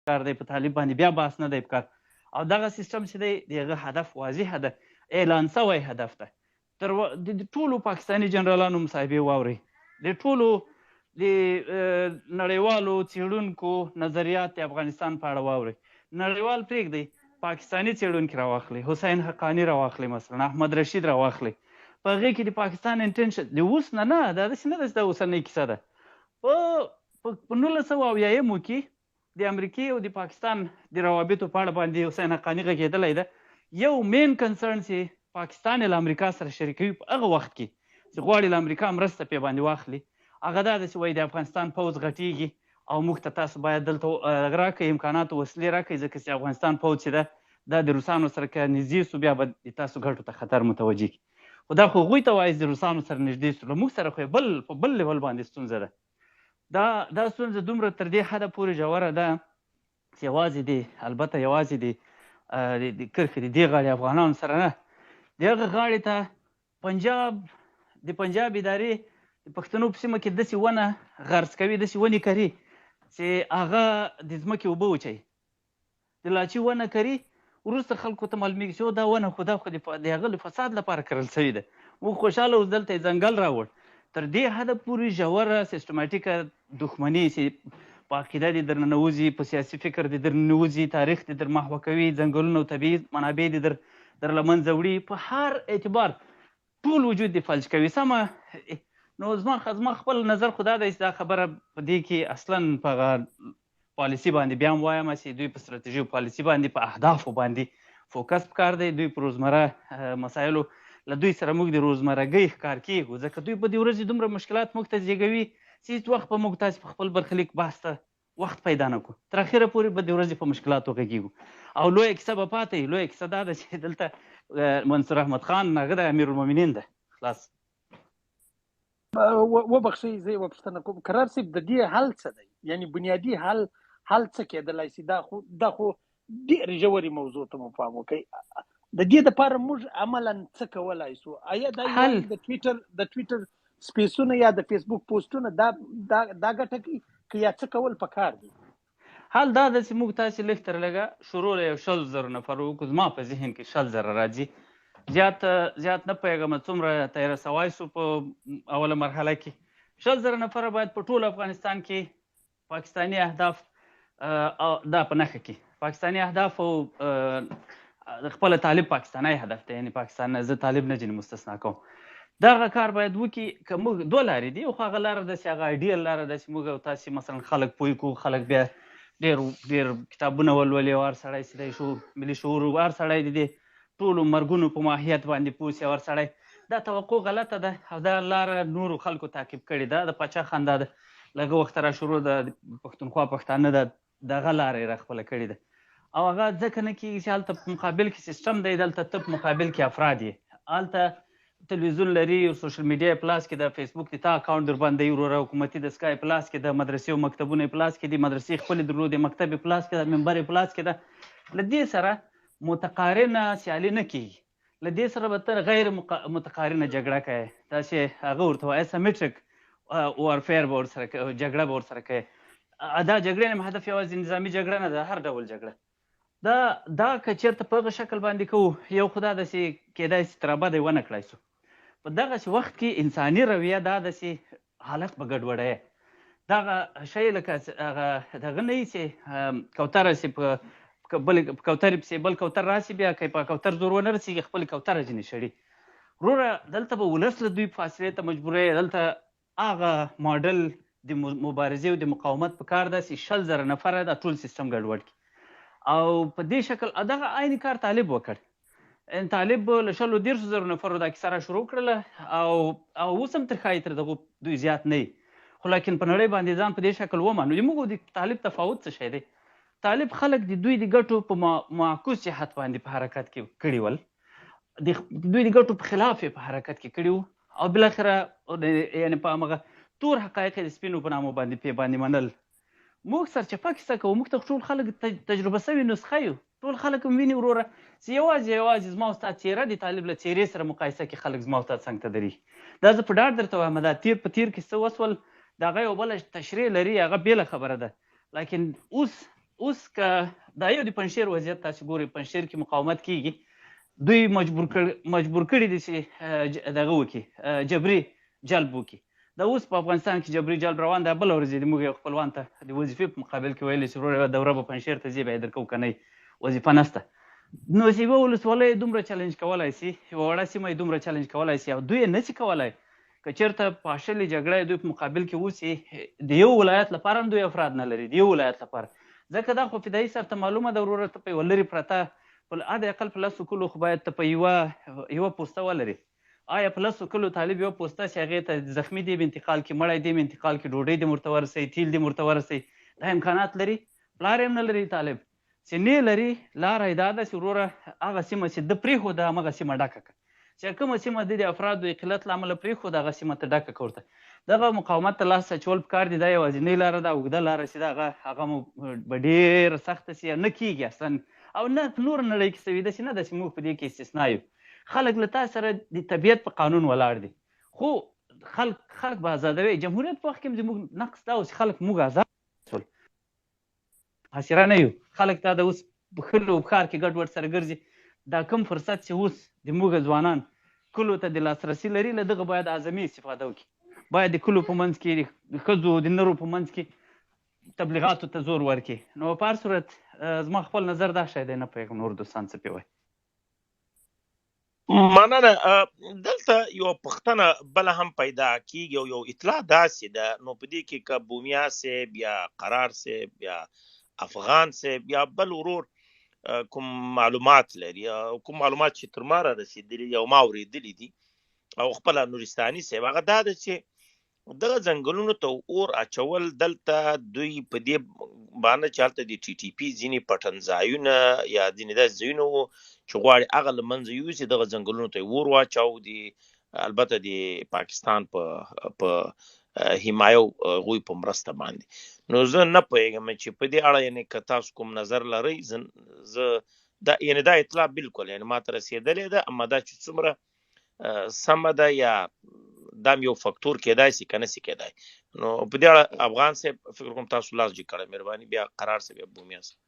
کار دی، په طالب باندې بیا بحث نه دی پکار. او دغه سیستم چې دی د هغه هدف واضحه ده، اعلان سوی هدف ده. د ټولو پاکستاني جنرالانو مصاحبې واورئ، د ټولو د نړیوالو څېړونکو نظریات د افغانستان په اړه واورئ. نړیوال پرېږدئ، پاکستاني څېړونکي راواخلئ، حسین حقاني راواخلئ، مثلا احمد رشید راواخلئ. په هغې کې د پاکستان انټنشن د اوس نه دا داسې نه ده چې دا اوسنۍ کیسه ده. په 1980 کې د امریکې او د پاکستان د روابطو په اړه باندې حسین حقاني غږېدلی ده. یو مین کنسرن چې پاکستان یې له امریکا سره شریکوي په هغه وخت کې چې غواړي له امریکا مرسته پرې باندې واخلي، هغه دا ده چې وایي د افغانستان پوځ غټېږي او موږ ته تاسو باید دلته راکړئ امکانات او وسلې راکړئ، ځکه چې افغانستان پوځ چې ده دا د روسانو سره که نږدې سو بیا به د تاسو ګټو ته خطر متوجه کړي. خو دا خو هغوی ته وایي د روسانو سره نږدې سو، له موږ سره خو یې په بل لیول باندې ستونزه ده. دا ستونزه دومره تر دې حده پورې ژوره ده چې البته یوازې د کرښې د دې غاړې افغانانو سره نه، د هغه غاړې ته د پنجاب ادارې د پښتنو په سیمه کې داسې ونه غرس کوي، داسې ونې کري چې هغه د ځمکې اوبه وچوي. د لاچي ونه کري، وروسته خلکو ته معلومیږي چې دا ونه خو د هغه د فساد لپاره کرل شوي ده. موږ خوشحاله اوس دلته یې ځنګل راوړ. تر دې حده پورې ژوره سیستماټیکه دښمني چې په عقیده دې در ننوځي، په سیاسي فکر دې در ننوځي، تاریخ دې در محوه کوي، ځنګلونه او طبیعي منابع دې در له منځه وړي، په هر اعتبار ټول وجود دې فلج کوي. سمه نو زما خپل نظر خو دا دی چې دا خبره په دې کې اصلا په پالیسي باندې بیا هم وایم چې دوی په ستراتیژي او پالیسي باندې په اهدافو باندې فوکس پکار دی. دوی په روزمره مسایلو له دوی سره موږ د روزمرګۍ ښکار کېږو، ځکه دوی په دې ورځې دومره مشکلات موږ ته زېږوي چې هېڅ وخت به موږ تاسې په خپل برخلیک بحث ته وخت پیدا نه کړو. تر اخره پورې به د ورځې په مشکلاتو غږېږو. او لویه کیسه به پاتې وي. لویه کیسه دا ده چې دلته منصور احمد خان هغه د امیرالمؤمنین ده. خلاص وبخښئ، زه یوه پوښتنه کوم. کرار صاحب، د دې حل څه دی؟ یعنې بنیادي حل څه کېدلی شي؟ دا خو ډېرې ژورې موضوع ته مو پام وکړئ. د دې دپاره موږ عملا څه کولی شو؟ آیا دا د ټویټر سپیسونه یا د فیسبوک پوسټونه دا ګټه کوي که یا څه کول پکار دي؟ حال دا ده چې موږ تاسې لږ تر لږه شروع له 100,000 نفر وکړو. زما په ذهن کې 100,000 راځي. زیات نه پوهېږم څومره ته یې رسوای سو په اوله مرحله کې. 100,000 نفره باید په ټول افغانستان کې پاکستاني اهداف دا په نښه کې پاکستاني اهداف او خپل طالب پاکستانی هدف دی، یعنې پاکستان زه طالب نه ځینې مستثنا کوم. دغه کار باید وکړي. که موږ دوه لارې دي، خو هغه لاره ده چې هغه ایډیل لاره ده چې موږ او تاسې مثلا خلک پوه کړو، خلک بیا ډېر کتابونه ولولي او هر سړی چې دی ملي شعور هر سړی د دې ټولو مرګونو په ماهیت باندې پوه سي. هر سړی دا توقع غلطه ده او دا لاره نورو خلکو تعقیب کړې ده. د پاچا خندا ده لږه وخته را شروع ده، پښتونخوا پښتانه ده دغه لاره یې را خپله کړې ده. او هغه ځکه نه کېږي چې هلته په مقابل کې سیسټم دی، دلته ته په مقابل کې افراد یې. هلته تلویزیون لري او سوشل میډیا یې پلاس کې د فیسبوک د تا اکاونټ در باندې وروره، حکومتي دستګاه یې پلاس کې د مدرسې او مکتبونه یې پلاس کې دي، مدرسې خپلې درلودې، مکتب یې پلاس کې ده، منبر یې پلاس کې ده. له دې سره متقارنه سیالي نه کېږي. له دې سره به ته غیر متقارنه جګړه کوې، داسې هغه ورته وایي اسیمیټریک وارفیر به ورسره کوې، جګړه به ورسره کوې. دا جګړې نه هدف یوازې نظامي جګړه نه ده، هر ډول جګړه. دا که چېرته په هغه شکل باندې کوو، یو خو دا داسې کېدای شي تر ابده یې ونه کړای شو. په دغسې وخت کې انساني رویه دا داسې حالت به ګډوډوي. دغه شی لکه هغه دغه نه وي چې کوتره سي په کوترې پسې بل کوتر راسي، بیا که په کوتر زور ونه رسېږي خپلې کوتره ځینې شړي. وروره دلته به ولس له دوی فاصلې ته مجبوروي. دلته هغه ماډل د مبارزې او د مقاومت په کار ده چې 100,000 نفره دا ټول سیستم ګډوډ کړي. او په دې شکل دغه عین کار طالب وکړ. طالب له 100,000 نفرو دا کیسه را شروع کړله او اوس هم تر ښایي تر دغو دوی زیات نه وي. خو لیکن په نړۍ باندې ځان په دې شکل ومانو. موږ د طالب تفاوت څه شی دی؟ طالب خلک د دوی د ګټو په معکوس جهت باندې په حرکت کې کړي ول، دوی د ګټو په خلاف یې په حرکت کې کړي وو، او بالاخره یعنې په همغه تور حقایق د سپینو په نامو باندې پې باندې منل. موږ سرچپه کیسه کوو، موږ ته ټول خلک تجربه سوي نسخه یو، ټول خلک هم ویني وروره چې یوازې زما او ستا څېره د طالب له څېرې سره مقایسه کې خلک زما او ستا څنګ ته درېږي. دا زه په ډاډ درته وایم، دا تیر کې څه وسول د هغه یو بله تشریح لري، هغه بېله خبره ده. لیکن اوس اوس که دا یو د پنجشیر وضعیت تاسو ګورئ، پنجشیر کې مقاومت کیږي، دوی مجبور کړي دي چې دغه وکړي، جبري جلب وکړي. دا اوس په افغانستان کې جبري جلب روان دی. بله ورځ دې موږ یو خپلوان ته د وظیفې په مقابل کې ویلي چې وروره یوه دوره به پنجشیر ته ځې، به یې درکوو که نه، وظیفه نشته. نو یوه ولسوالۍ دومره چلنج کولی شي، یوه وړه سیمه یې دومره چلنج کولی شي، او دوی یې نشي کولی. که چېرته پاشلې جګړه دوی په مقابل کې اوسي، د یو ولایت لپاره هم دوی افراد نه لري، د یو ولایت لپاره. ځکه دا خو فدایي سر ته معلومه ده وروره، ته په یوه لرې پرته حد اقل په 10 کلو خو باید ته په یوه پوسته ولري. آیا په 10 کلو طالب یوه پوسته چې هغې ته زخمي دی انتقال کړي، مړی دی انتقال کړي، ډوډۍ دې ورته ورسوي، تیل دې ورته رسوي، دا امکانات لري؟ پلار هم نه لري طالب. چې نه لري، لاره یې دا ده چې وروره هغه سیمه چې ده پرېښوده همغه سیمه ډکه کړه. چې کومه سیمه د افرادو قلت له امله پرېښوده، هغه سیمه ته ډکه کړه ورته. دغه مقاومت ته لاس اچول پکار دي. دا یوازینۍ لاره ده، اوږده لاره چې ده هغه مو به ډېره سخته سي، نه کېږي اصلا. او نه په نوره نړۍ کې څه وي، داسې نه ده چې موږ په دې کې استثنا یو. خلک له تا سره د طبیعت په قانون ولاړ دي، خو خلک به ازادوي. جمهوریت په وخت کې هم زموږ نقص دا و چې خلک موږ ازاد شول، حسیره نه یو. خلک ته د اوس په کلو په ښار کې ګډوډ سره ګرځي. دا کوم فرصت چې اوس د موږ ځوانان کلو ته د لاسرسي لري، له دغه باید اعظمي استفاده وکړي. باید د کلو په منځ کې، د ښځو د نرو په منځ کې تبلیغاتو ته زور ورکړي. نو په هر صورت زما خپل نظر دا شی دی، نه پوهېږم نور دوستان څه پې وایي. مننه. دلته یو پوښتنه بله هم پیدا کیږي او یو اطلاع داسې ده، نو په دې کې که بومیا صاحب یا قرار صاحب یا افغان صاحب یا بل ورور کوم معلومات لري، کوم معلومات چې تر ما را رسېدلي او ما اورېدلي دي، او خپله نورستاني صاحب، هغه دا ده چې دغه ځنګلونو ته اور اچول دلته دوی په دې باندې چې هلته د ټي ټي پي ځینې پټنځایونه یا ځینې داسې ځایونه وو چې غواړي هغه له منځه یوسي، دغه ځنګلونو ته یې اور واچاو، البته د پاکستان په حمایه هغوی په مرسته باندې. نو زه نه پوهېږم چې په دې اړه یعنې که تاسو کوم نظر لرئ، زه دا اطلاع بالکل یعنې ما ته رسېدلې ده، اما دا چې څومره سمه ده یا دا یو فکتور کېدای شي که نه شي کېدای. نو په دې اړه افغان صاحب فکر کوم تاسو لاس جګ کړی، مهرباني. بیا قرار صاحب یا بومیا صاحب.